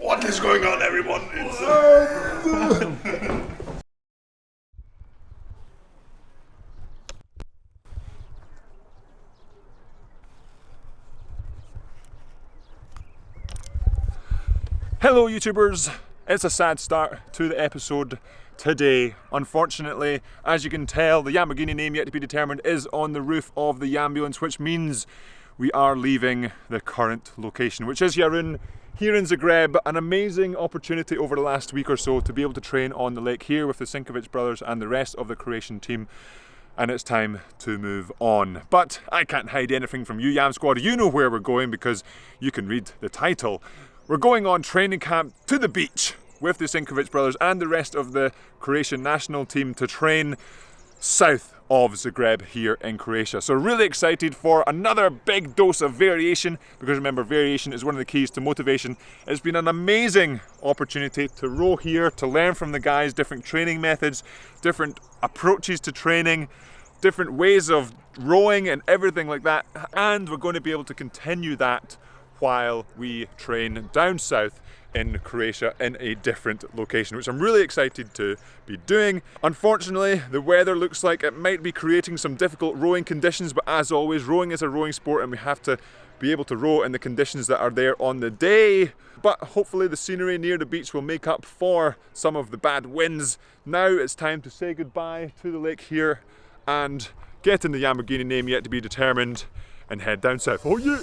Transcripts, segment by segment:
What is going on, everyone? Hello YouTubers, it's a sad start to the episode today. Unfortunately, as you can tell, the Lamborghini name yet to be determined is on the roof of the ambulance, which means we are leaving the current location, which is Yarun, here in Zagreb. An amazing opportunity over the last week or so to be able to train on the lake here with the Sinkovic brothers and the rest of the Croatian team. And it's time to move on. But I can't hide anything from you, Yam Squad. You know where we're going because you can read the title. We're going on training camp to the beach with the Sinkovic brothers and the rest of the Croatian national team to train south of Zagreb here in Croatia. So really excited for another big dose of variation, because remember, variation is one of the keys to motivation. It's been an amazing opportunity to row here, to learn from the guys, different training methods, different approaches to training, different ways of rowing and everything like that. And we're going to be able to continue that while we train down south in Croatia in a different location, which I'm really excited to be doing. Unfortunately, the weather looks like it might be creating some difficult rowing conditions, but as always, rowing is a rowing sport and we have to be able to row in the conditions that are there on the day. But hopefully the scenery near the beach will make up for some of the bad winds. Now it's time to say goodbye to the lake here and get in the Lamborghini name yet to be determined and head down south. Oh yeah!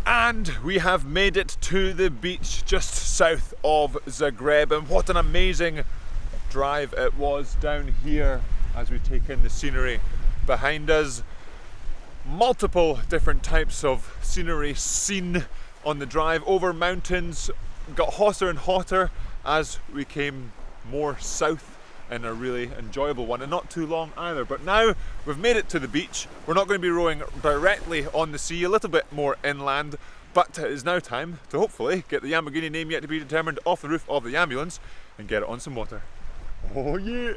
And we have made it to the beach just south of Zagreb, and what an amazing drive it was down here as we take in the scenery behind us. Multiple different types of scenery seen on the drive over mountains, got hotter and hotter as we came more south, in a really enjoyable one, and not too long either. But now we've made it to the beach. We're not going to be rowing directly on the sea, a little bit more inland, but it is now time to hopefully get the Lamborghini name yet to be determined off the roof of the ambulance and get it on some water. Oh yeah!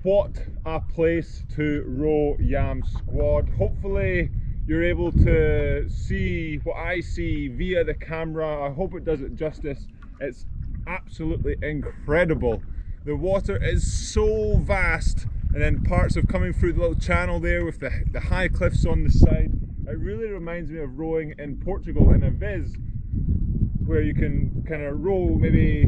What a place to row, Yam Squad. Hopefully you're able to see what I see via the camera. I hope it does it justice. It's absolutely incredible. The water is so vast, and then parts of coming through the little channel there with the high cliffs on the side. It really reminds me of rowing in Portugal in a viz, where you can kind of row maybe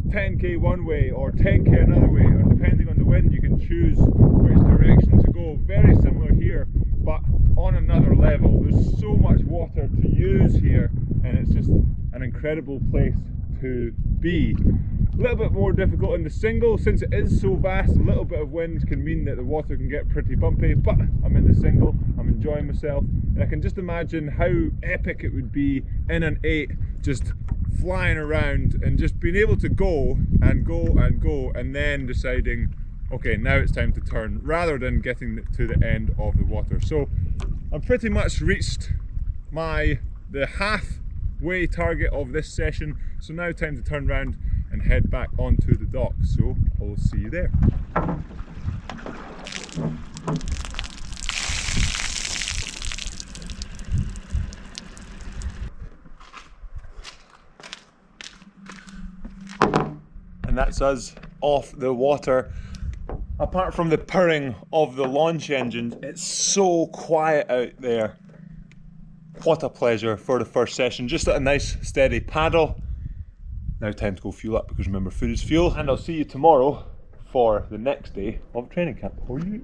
10k one way or 10k another way, or depending on the wind you can choose which direction to go. Very similar here, but on another level. There's so much water to use here, and it's just an incredible place to be. A little bit more difficult in the single, since it is so vast. A little bit of wind can mean that the water can get pretty bumpy, but I'm in the single, I'm enjoying myself, and I can just imagine how epic it would be in an 8, just flying around and just being able to go and go and go, and then deciding, okay, now it's time to turn, rather than getting to the end of the water. So I've pretty much reached the halfway target of this session, so now time to turn around and head back onto the dock. So I'll see you there. And that's us off the water. Apart from the purring of the launch engines, it's so quiet out there. What a pleasure for the first session. Just a nice steady paddle. Now time to go fuel up, because remember, food is fuel. And I'll see you tomorrow for the next day of training camp. Oh, you.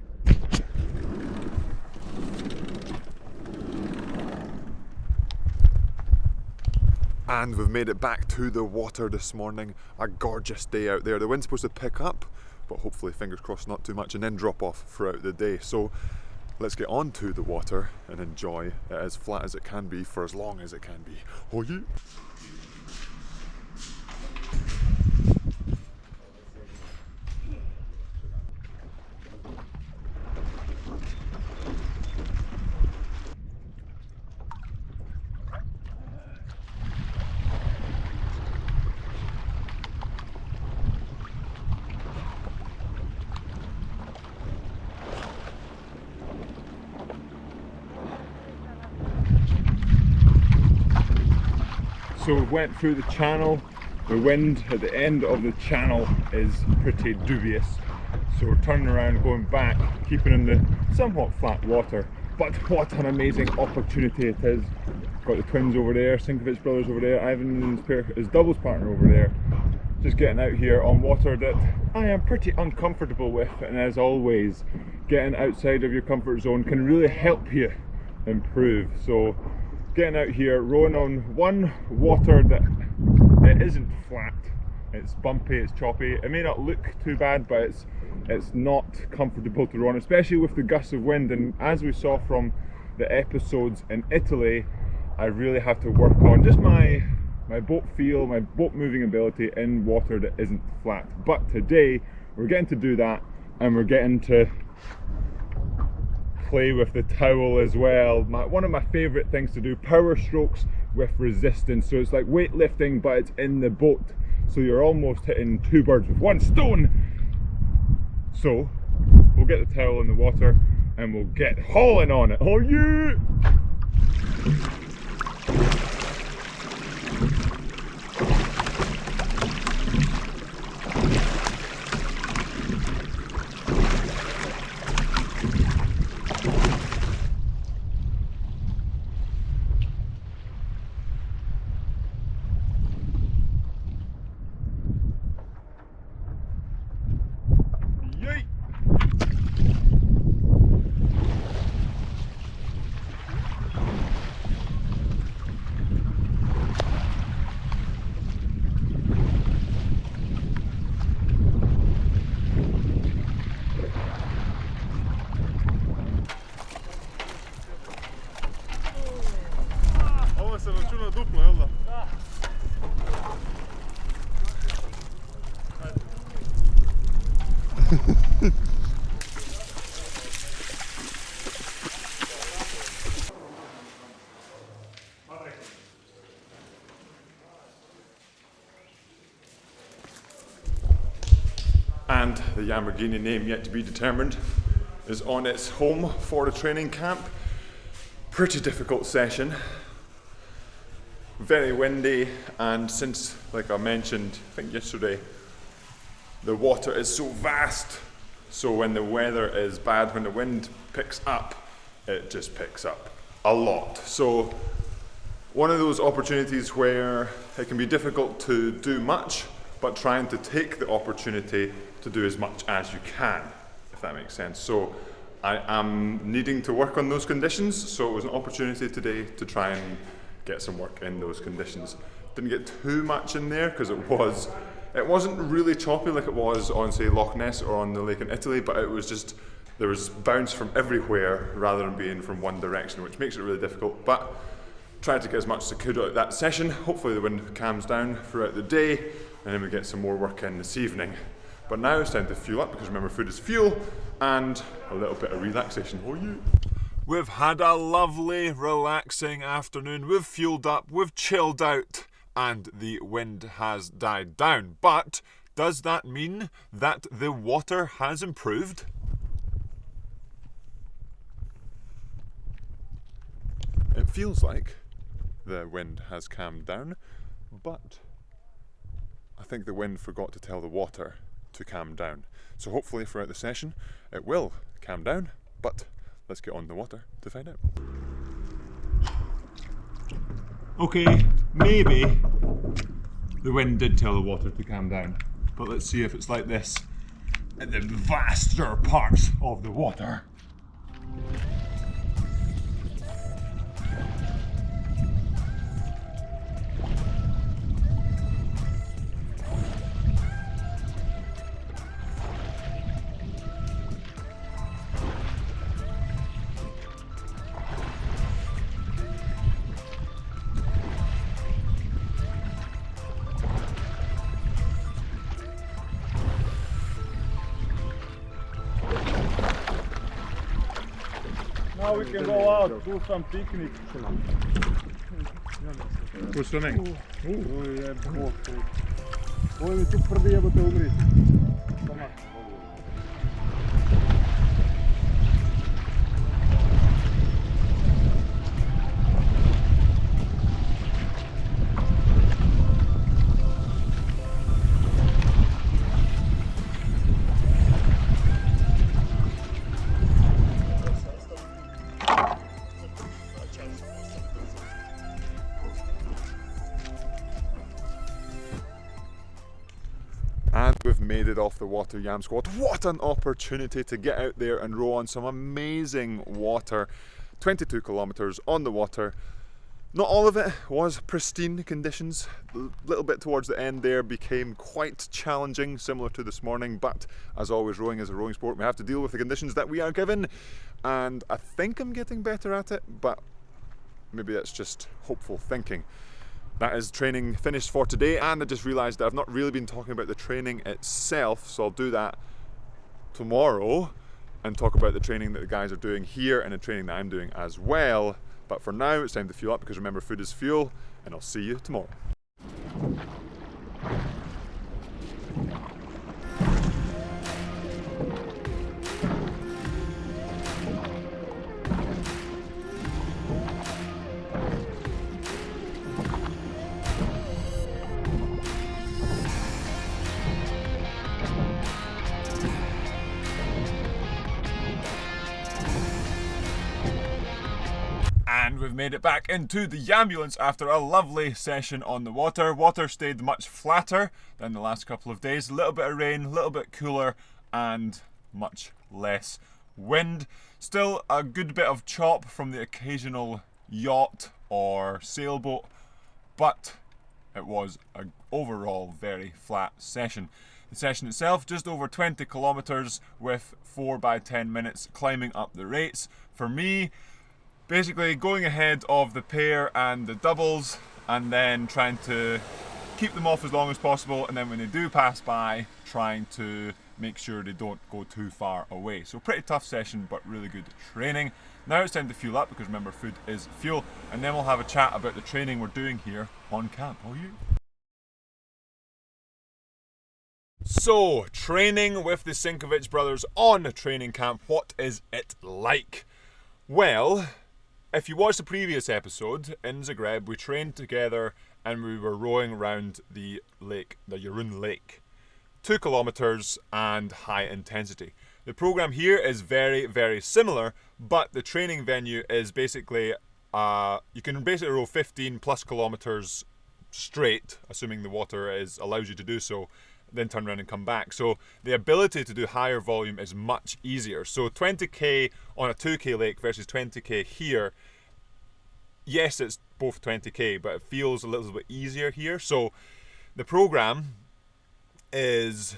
And we've made it back to the water this morning. A gorgeous day out there. The wind's supposed to pick up, but hopefully, fingers crossed, not too much, and then drop off throughout the day. So let's get onto the water and enjoy it as flat as it can be for as long as it can be. Oh, yeah. So we went through the channel. The wind at the end of the channel is pretty dubious. So we're turning around, going back, keeping in the somewhat flat water. But what an amazing opportunity it is. Got the twins over there, Sinkovic brothers over there, Ivan and his doubles partner over there. Just getting out here on water that I am pretty uncomfortable with, and as always, getting outside of your comfort zone can really help you improve. So getting out here, rowing on one water that it isn't flat, it's bumpy, it's choppy. It may not look too bad, but it's not comfortable to row on, especially with the gusts of wind. And as we saw from the episodes in Italy, I really have to work on just my boat feel, my boat moving ability in water that isn't flat. But today we're getting to do that, and we're getting to play with the towel as well. One of my favourite things to do, power strokes with resistance. So it's like weightlifting, but it's in the boat. So you're almost hitting two birds with one stone. So we'll get the towel in the water and we'll get hauling on it. Oh yeah! And the Lamborghini, name yet to be determined, is on its home for the training camp. Pretty difficult session, very windy, and since, like I mentioned, I think yesterday, the water is so vast, so when the weather is bad, when the wind picks up, it just picks up a lot. So one of those opportunities where it can be difficult to do much, but trying to take the opportunity to do as much as you can, if that makes sense. So I am needing to work on those conditions, so it was an opportunity today to try and get some work in those conditions. Didn't get too much in there because it wasn't really choppy like it was on, say, Loch Ness or on the lake in Italy, but it was just, there was bounce from everywhere rather than being from one direction, which makes it really difficult. But tried to get as much as I could out of that session. Hopefully the wind calms down throughout the day, and then we get some more work in this evening. But now it's time to fuel up, because remember, food is fuel, and a little bit of relaxation. Oh, you. We've had a lovely, relaxing afternoon. We've fueled up, we've chilled out, and the wind has died down. But does that mean that the water has improved? It feels like the wind has calmed down, but I think the wind forgot to tell the water to calm down. So hopefully throughout the session it will calm down, but let's get on the water to find out. Okay, maybe the wind did tell the water to calm down, but let's see if it's like this in the vaster parts of the water. Now we can go out, do some picnic. Go swimming. Ой, ми тук преди ебате умри. And we've made it off the water, Yam Squad. What an opportunity to get out there and row on some amazing water. 22 kilometres on the water. Not all of it was pristine conditions. A little bit towards the end there became quite challenging, similar to this morning, but as always, rowing is a rowing sport. We have to deal with the conditions that we are given, and I think I'm getting better at it, but maybe that's just hopeful thinking. That is training finished for today, and I just realised that I've not really been talking about the training itself, so I'll do that tomorrow and talk about the training that the guys are doing here and the training that I'm doing as well. But for now, it's time to fuel up, because remember, food is fuel, and I'll see you tomorrow. And we've made it back into the ambulance after a lovely session on the water. Water stayed much flatter than the last couple of days. A little bit of rain, a little bit cooler, and much less wind. Still a good bit of chop from the occasional yacht or sailboat, but it was an overall very flat session. The session itself, just over 20 kilometres with 4 by 10 minutes climbing up the rates. For me, basically going ahead of the pair and the doubles, and then trying to keep them off as long as possible, and then when they do pass by, trying to make sure they don't go too far away. So pretty tough session, but really good training. Now it's time to fuel up, because remember, food is fuel, and then we'll have a chat about the training we're doing here on camp. Oh, you? So, training with the Sinkovic brothers on a training camp, what is it like? Well, if you watched the previous episode, in Zagreb, we trained together and we were rowing around the lake, the Buchan lake. 2 kilometres and high intensity. The programme here is very, very similar, but the training venue is basically, you can basically row 15 plus kilometres straight, assuming the water allows you to do so, then turn around and come back. So the ability to do higher volume is much easier. So 20k on a 2k lake versus 20k here, yes, it's both 20k, but it feels a little bit easier here. So the program is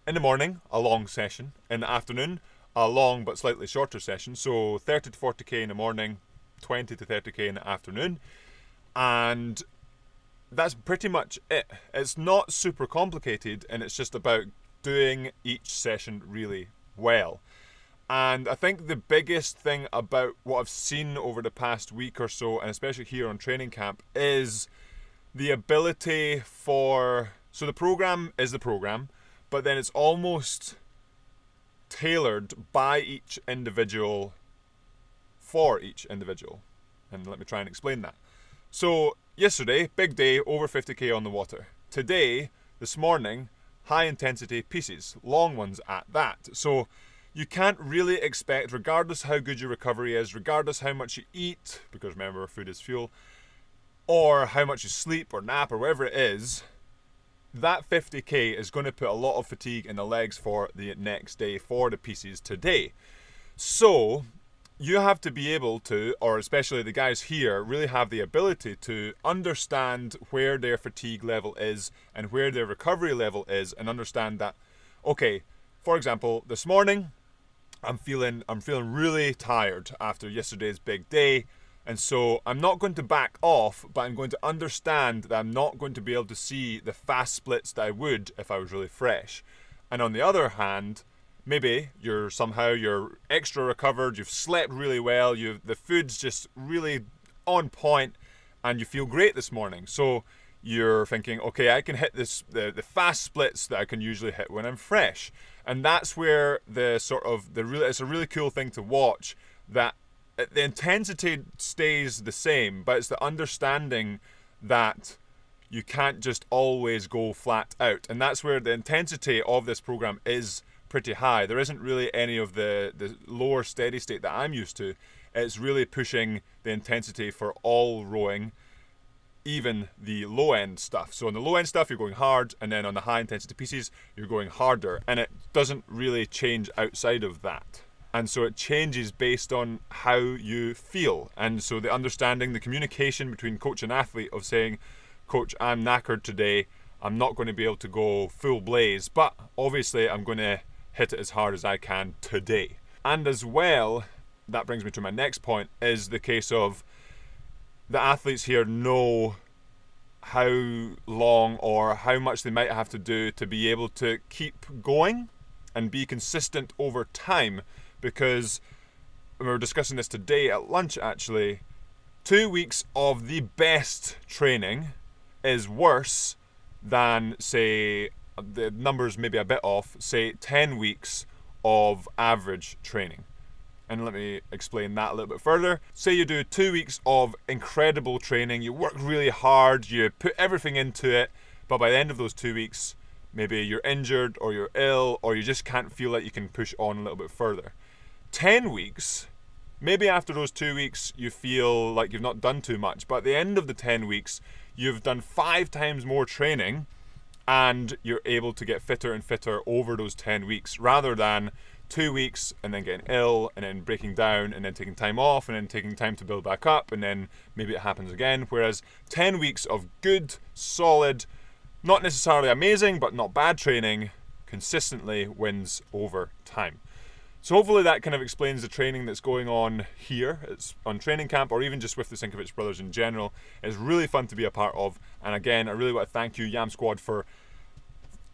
in the morning, a long session. In the afternoon, a long but slightly shorter session. So 30 to 40k in the morning, 20 to 30k in the afternoon. And that's pretty much it. It's not super complicated, and it's just about doing each session really well. And I think the biggest thing about what I've seen over the past week or so, and especially here on training camp, is the ability for... So the program is the program, but then it's almost tailored by each individual for each individual. And let me try and explain that. So yesterday, big day, over 50k on the water. Today, this morning, high intensity pieces, long ones at that. So you can't really expect, regardless how good your recovery is, regardless how much you eat, because remember, food is fuel, or how much you sleep or nap or whatever it is, that 50k is going to put a lot of fatigue in the legs for the next day, for the pieces today. So you have to be able to, or especially the guys here, really have the ability to understand where their fatigue level is and where their recovery level is, and understand that, okay, for example, this morning, I'm feeling really tired after yesterday's big day, and so I'm not going to back off, but I'm going to understand that I'm not going to be able to see the fast splits that I would if I was really fresh. And on the other hand, maybe you're extra recovered, you've slept really well, the food's just really on point, and you feel great this morning. So you're thinking, okay, I can hit the fast splits that I can usually hit when I'm fresh. And that's where it's a really cool thing to watch, that the intensity stays the same, but it's the understanding that you can't just always go flat out. And that's where the intensity of this program is pretty high. There isn't really any of the lower steady state that I'm used to. It's really pushing the intensity for all rowing, even the low end stuff. So on the low end stuff, you're going hard, and then on the high intensity pieces, you're going harder, and it doesn't really change outside of that. And so it changes based on how you feel. And so the understanding, the communication between coach and athlete of saying, coach, I'm knackered today, I'm not going to be able to go full blaze, but obviously I'm going to hit it as hard as I can today. And as well, that brings me to my next point, is the case of the athletes here know how long or how much they might have to do to be able to keep going and be consistent over time. Because we were discussing this today at lunch actually, 2 weeks of the best training is worse than, say, the numbers may be a bit off, say 10 weeks of average training. And let me explain that a little bit further. Say you do 2 weeks of incredible training, you work really hard, you put everything into it, but by the end of those 2 weeks, maybe you're injured or you're ill, or you just can't feel like you can push on a little bit further. 10 weeks, maybe after those 2 weeks you feel like you've not done too much, but at the end of the 10 weeks, you've done 5 times more training and you're able to get fitter and fitter over those 10 weeks, rather than 2 weeks and then getting ill and then breaking down and then taking time off and then taking time to build back up, and then maybe it happens again. Whereas 10 weeks of good, solid, not necessarily amazing, but not bad training consistently wins over time. So hopefully that kind of explains the training that's going on here. It's on training camp, or even just with the Sinkovic brothers in general. It's really fun to be a part of. And again, I really want to thank you, Yam Squad, for,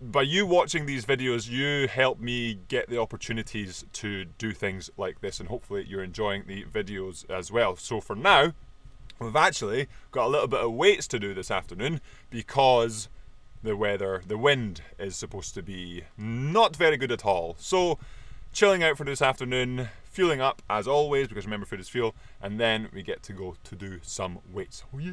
by you watching these videos, you help me get the opportunities to do things like this, and hopefully you're enjoying the videos as well. So for now, we've actually got a little bit of weights to do this afternoon, because the wind is supposed to be not very good at all. So chilling out for this afternoon, fueling up as always, because remember, food is fuel, and then we get to go to do some weights. Oh yeah.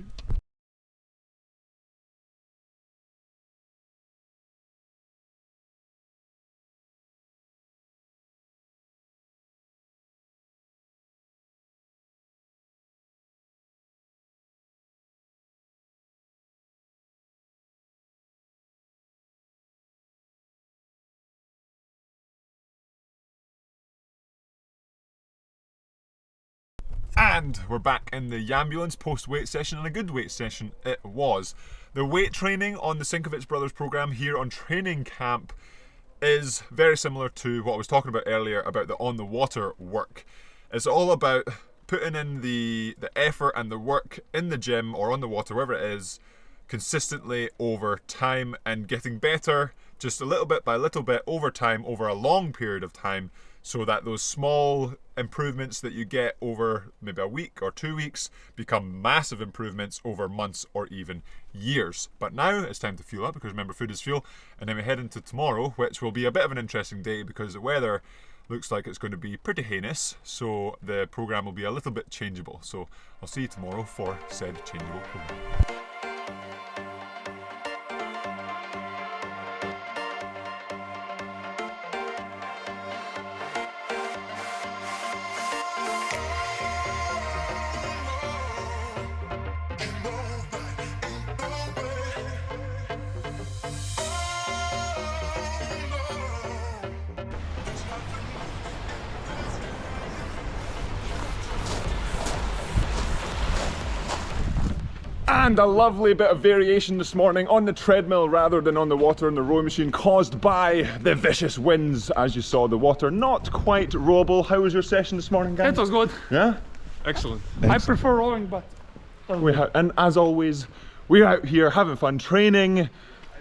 And we're back in the ambulance post-weight session, and a good weight session it was. The weight training on the Sinkovic brothers program here on training camp is very similar to what I was talking about earlier about the on the water work. It's all about putting in the effort and the work in the gym or on the water, wherever it is, consistently over time, and getting better just a little bit by little bit over time, over a long period of time, so that those small improvements that you get over maybe a week or 2 weeks become massive improvements over months or even years. But now it's time to fuel up, because remember, food is fuel. And then we head into tomorrow, which will be a bit of an interesting day because the weather looks like it's going to be pretty heinous, so the program will be a little bit changeable. So I'll see you tomorrow for said changeable program. And a lovely bit of variation this morning on the treadmill rather than on the water in the rowing machine, caused by the vicious winds. As you saw, the water not quite rowable. How was your session this morning, guys? It was good. Yeah? Excellent. I prefer rowing, but... And as always, we're out here having fun training,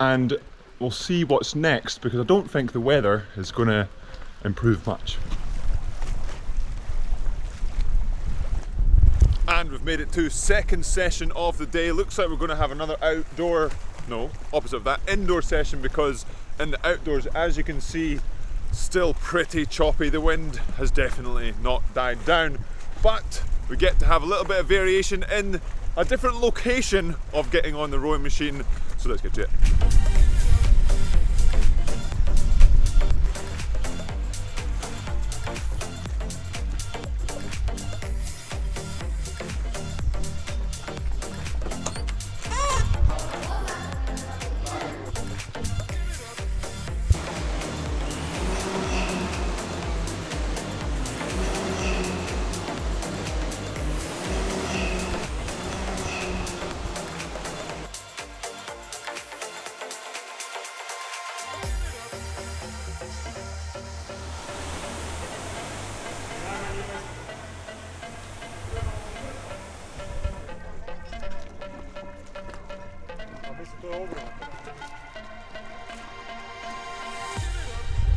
and we'll see what's next, because I don't think the weather is going to improve much. And we've made it to second session of the day. Looks like we're going to have another opposite of that, indoor session, because in the outdoors, as you can see, still pretty choppy. The wind has definitely not died down, but we get to have a little bit of variation in a different location of getting on the rowing machine. So let's get to it.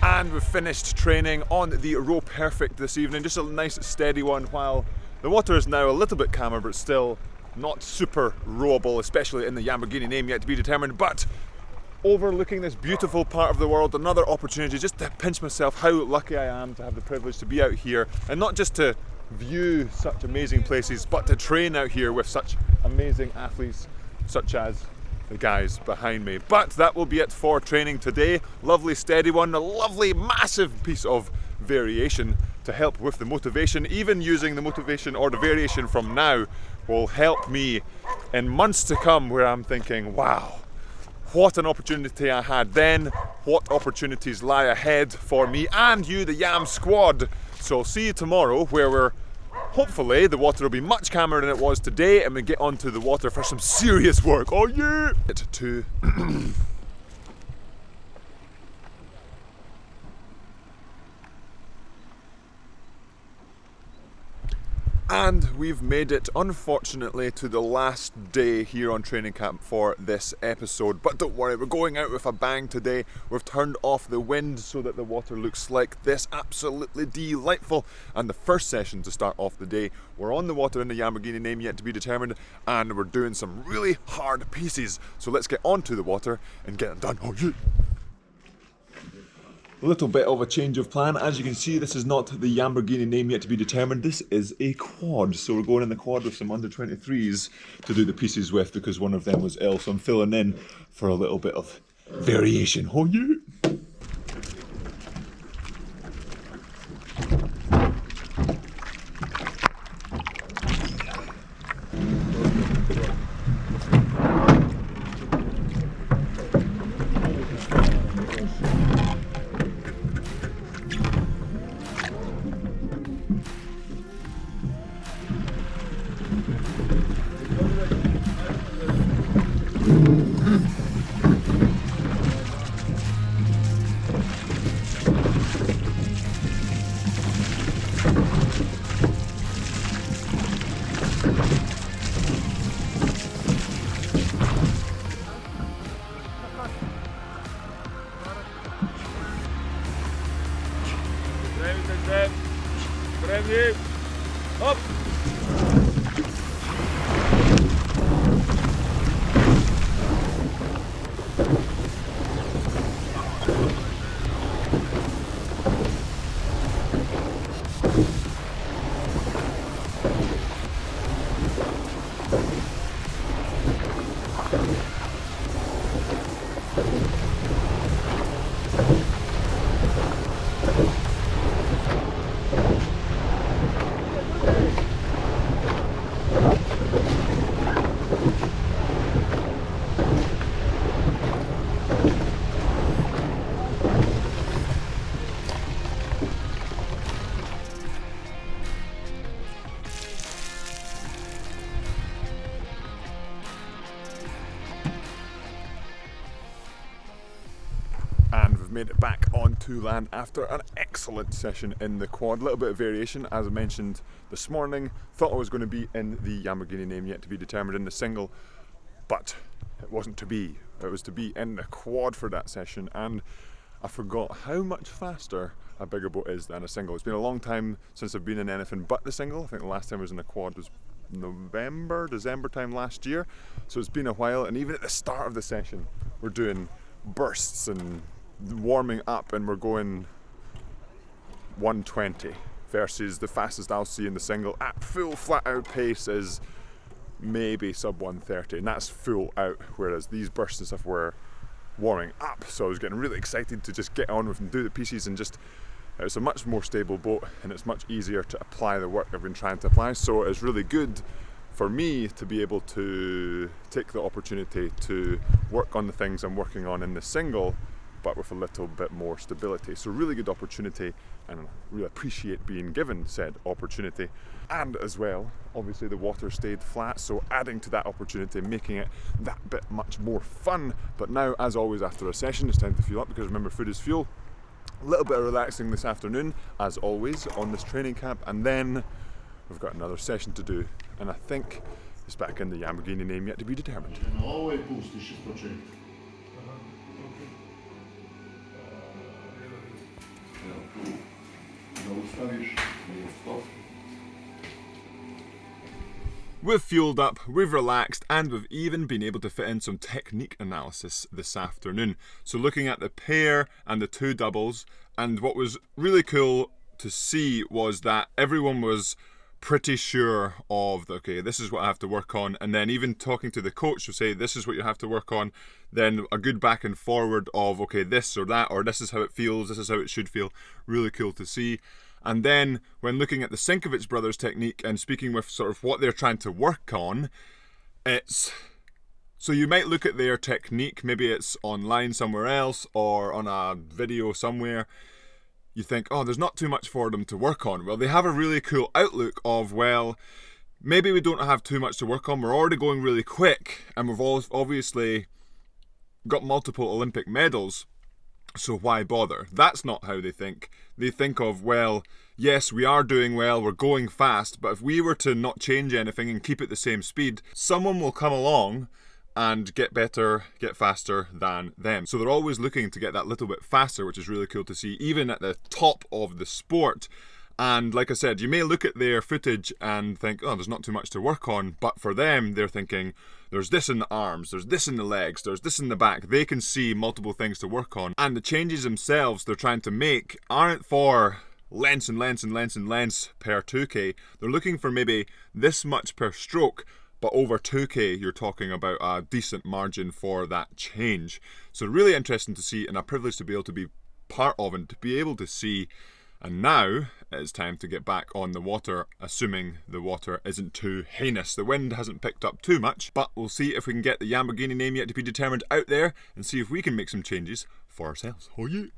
And we've finished training on the Row Perfect this evening, just a nice steady one, while the water is now a little bit calmer but still not super rowable, especially in the Lamborghini name yet to be determined. But overlooking this beautiful part of the world, another opportunity just to pinch myself how lucky I am to have the privilege to be out here, and not just to view such amazing places, but to train out here with such amazing athletes such as the guys behind me. But that will be it for training today. Lovely steady one, a lovely massive piece of variation to help with the motivation. Even using the motivation or the variation from now will help me in months to come, where I'm thinking, wow, what an opportunity I had then, what opportunities lie ahead for me and you, the Yam Squad. So I'll see you tomorrow, where hopefully the water will be much calmer than it was today, and we get onto the water for some serious work. Oh yeah! And we've made it, unfortunately, to the last day here on training camp for this episode. But don't worry, we're going out with a bang today. We've turned off the wind so that the water looks like this. Absolutely delightful. And the first session to start off the day, we're on the water in the Lamborghini name yet to be determined, and we're doing some really hard pieces. So let's get onto the water and get them done. Oh yeah! A little bit of a change of plan. As you can see, this is not the Lamborghini name yet to be determined. This is a quad. So we're going in the quad with some under 23s to do the pieces with, because one of them was ill. So I'm filling in for a little bit of variation. Oh yeah! And we've made it back onto land after an excellent session in the quad. A little bit of variation, as I mentioned this morning. Thought I was going to be in the Lamborghini name yet to be determined in the single, but it wasn't to be. It was to be in the quad for that session, and I forgot how much faster a bigger boat is than a single. It's been a long time since I've been in anything but the single. I think the last time I was in a quad was December time last year. So it's been a while, and even at the start of the session, we're doing bursts and warming up, and we're going 120 versus the fastest I'll see in the single at full flat out pace is maybe sub 130, and that's full out, whereas these bursts and stuff were warming up. So I was getting really excited to just get on with and do the pieces, and just it's a much more stable boat and it's much easier to apply the work I've been trying to apply. So it's really good for me to be able to take the opportunity to work on the things I'm working on in the single, but with a little bit more stability. So really good opportunity, and I really appreciate being given said opportunity. And as well, obviously the water stayed flat, so adding to that opportunity, making it that bit much more fun. But now, as always after a session, it's time to fuel up, because remember, food is fuel. A little bit of relaxing this afternoon, as always, on this training camp, and then we've got another session to do, and I think it's back in the Lamborghini name yet to be determined. We've fueled up, we've relaxed, and we've even been able to fit in some technique analysis this afternoon. So looking at the pair and the two doubles, and what was really cool to see was that everyone was pretty sure of, okay, this is what I have to work on, and then even talking to the coach who say this is what you have to work on, then a good back and forward of, okay, this or that, or this is how it feels, this is how it should feel. Really cool to see. And then when looking at the Sinkovic brothers technique and speaking with sort of what they're trying to work on, it's, so you might look at their technique, maybe it's online somewhere else or on a video somewhere, you think, oh, there's not too much for them to work on. Well, they have a really cool outlook of, well, maybe we don't have too much to work on, we're already going really quick, and we've obviously got multiple Olympic medals, so why bother? That's not how they think. They think of, well, yes, we are doing well, we're going fast, but if we were to not change anything and keep it the same speed, someone will come along and get better, get faster than them. So they're always looking to get that little bit faster, which is really cool to see, even at the top of the sport. And like I said, you may look at their footage and think, oh, there's not too much to work on, but for them, they're thinking, there's this in the arms, there's this in the legs, there's this in the back. They can see multiple things to work on. And the changes themselves they're trying to make aren't for lengths and lengths and lengths and lengths per 2K. They're looking for maybe this much per stroke, but over 2K, you're talking about a decent margin for that change. So really interesting to see, and a privilege to be able to be part of and to be able to see. And now it's time to get back on the water, assuming the water isn't too heinous. The wind hasn't picked up too much, but we'll see if we can get the Lamborghini name yet to be determined out there and see if we can make some changes for ourselves. Oh yeah!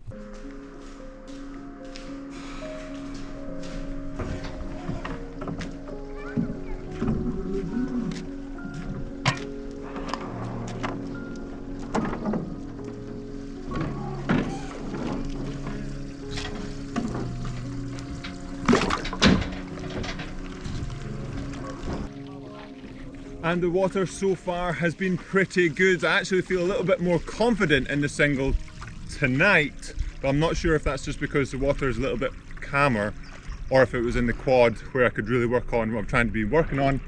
And the water so far has been pretty good. I actually feel a little bit more confident in the single tonight, but I'm not sure if that's just because the water is a little bit calmer or if it was in the quad where I could really work on what I'm trying to be working on.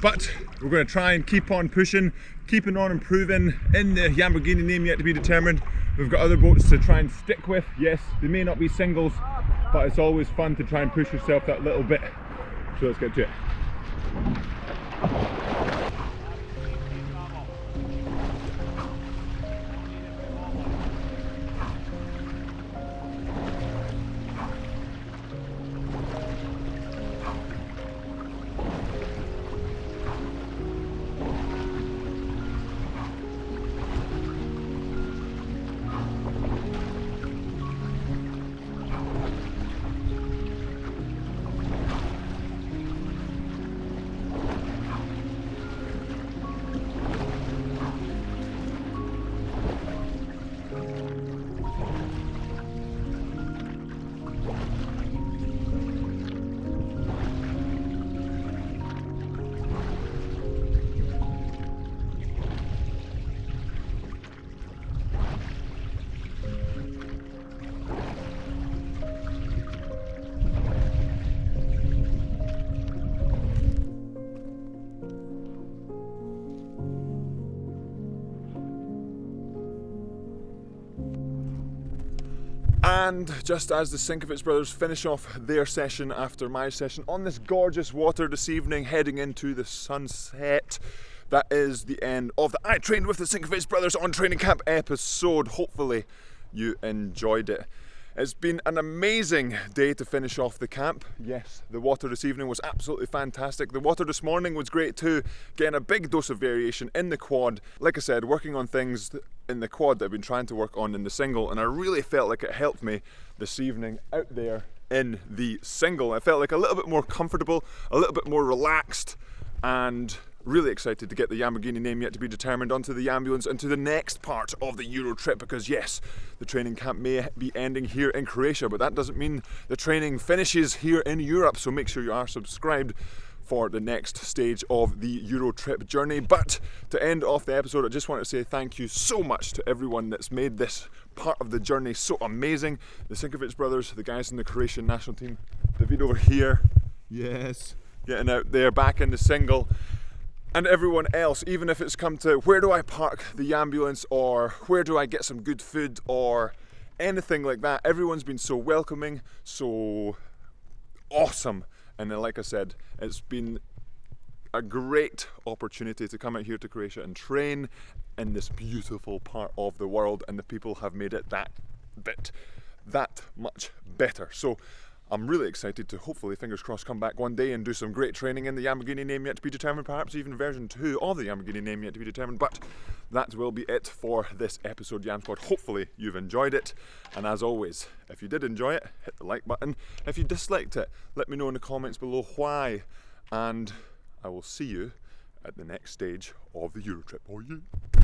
But we're going to try and keep on pushing, keeping on improving in the Lamborghini name yet to be determined. We've got other boats to try and stick with. Yes, they may not be singles, but it's always fun to try and push yourself that little bit. So let's get to it. And just as the Sinkovic brothers finish off their session after my session on this gorgeous water this evening, heading into the sunset, that is the end of the I Trained with the Sinkovic brothers on training camp episode. Hopefully you enjoyed it. It's been an amazing day to finish off the camp. Yes, the water this evening was absolutely fantastic. The water this morning was great too, getting a big dose of variation in the quad. Like I said, working on things in the quad that I've been trying to work on in the single, and I really felt like it helped me this evening out there in the single. I felt like a little bit more comfortable, a little bit more relaxed, and really excited to get the Lamborghini name yet to be determined onto the ambulance and to the next part of the Euro trip, because yes, the training camp may be ending here in Croatia, but that doesn't mean the training finishes here in Europe, so make sure you are subscribed for the next stage of the Euro trip journey. But to end off the episode, I just want to say thank you so much to everyone that's made this part of the journey so amazing. The Sinkovic brothers, the guys in the Croatian national team, David over here, yes, getting out there back in the single, and everyone else, even if it's come to where do I park the ambulance, or where do I get some good food, or anything like that. Everyone's been so welcoming, so awesome. And then, like I said, it's been a great opportunity to come out here to Croatia and train in this beautiful part of the world, and the people have made it that much better. So I'm really excited to hopefully, fingers crossed, come back one day and do some great training in the Lamborghini name yet to be determined, perhaps even version 2 of the Lamborghini name yet to be determined. But that will be it for this episode, Yam Squad. Hopefully you've enjoyed it, and as always, if you did enjoy it, hit the like button. If you disliked it, let me know in the comments below why, and I will see you at the next stage of the Euro trip. Oh yeah.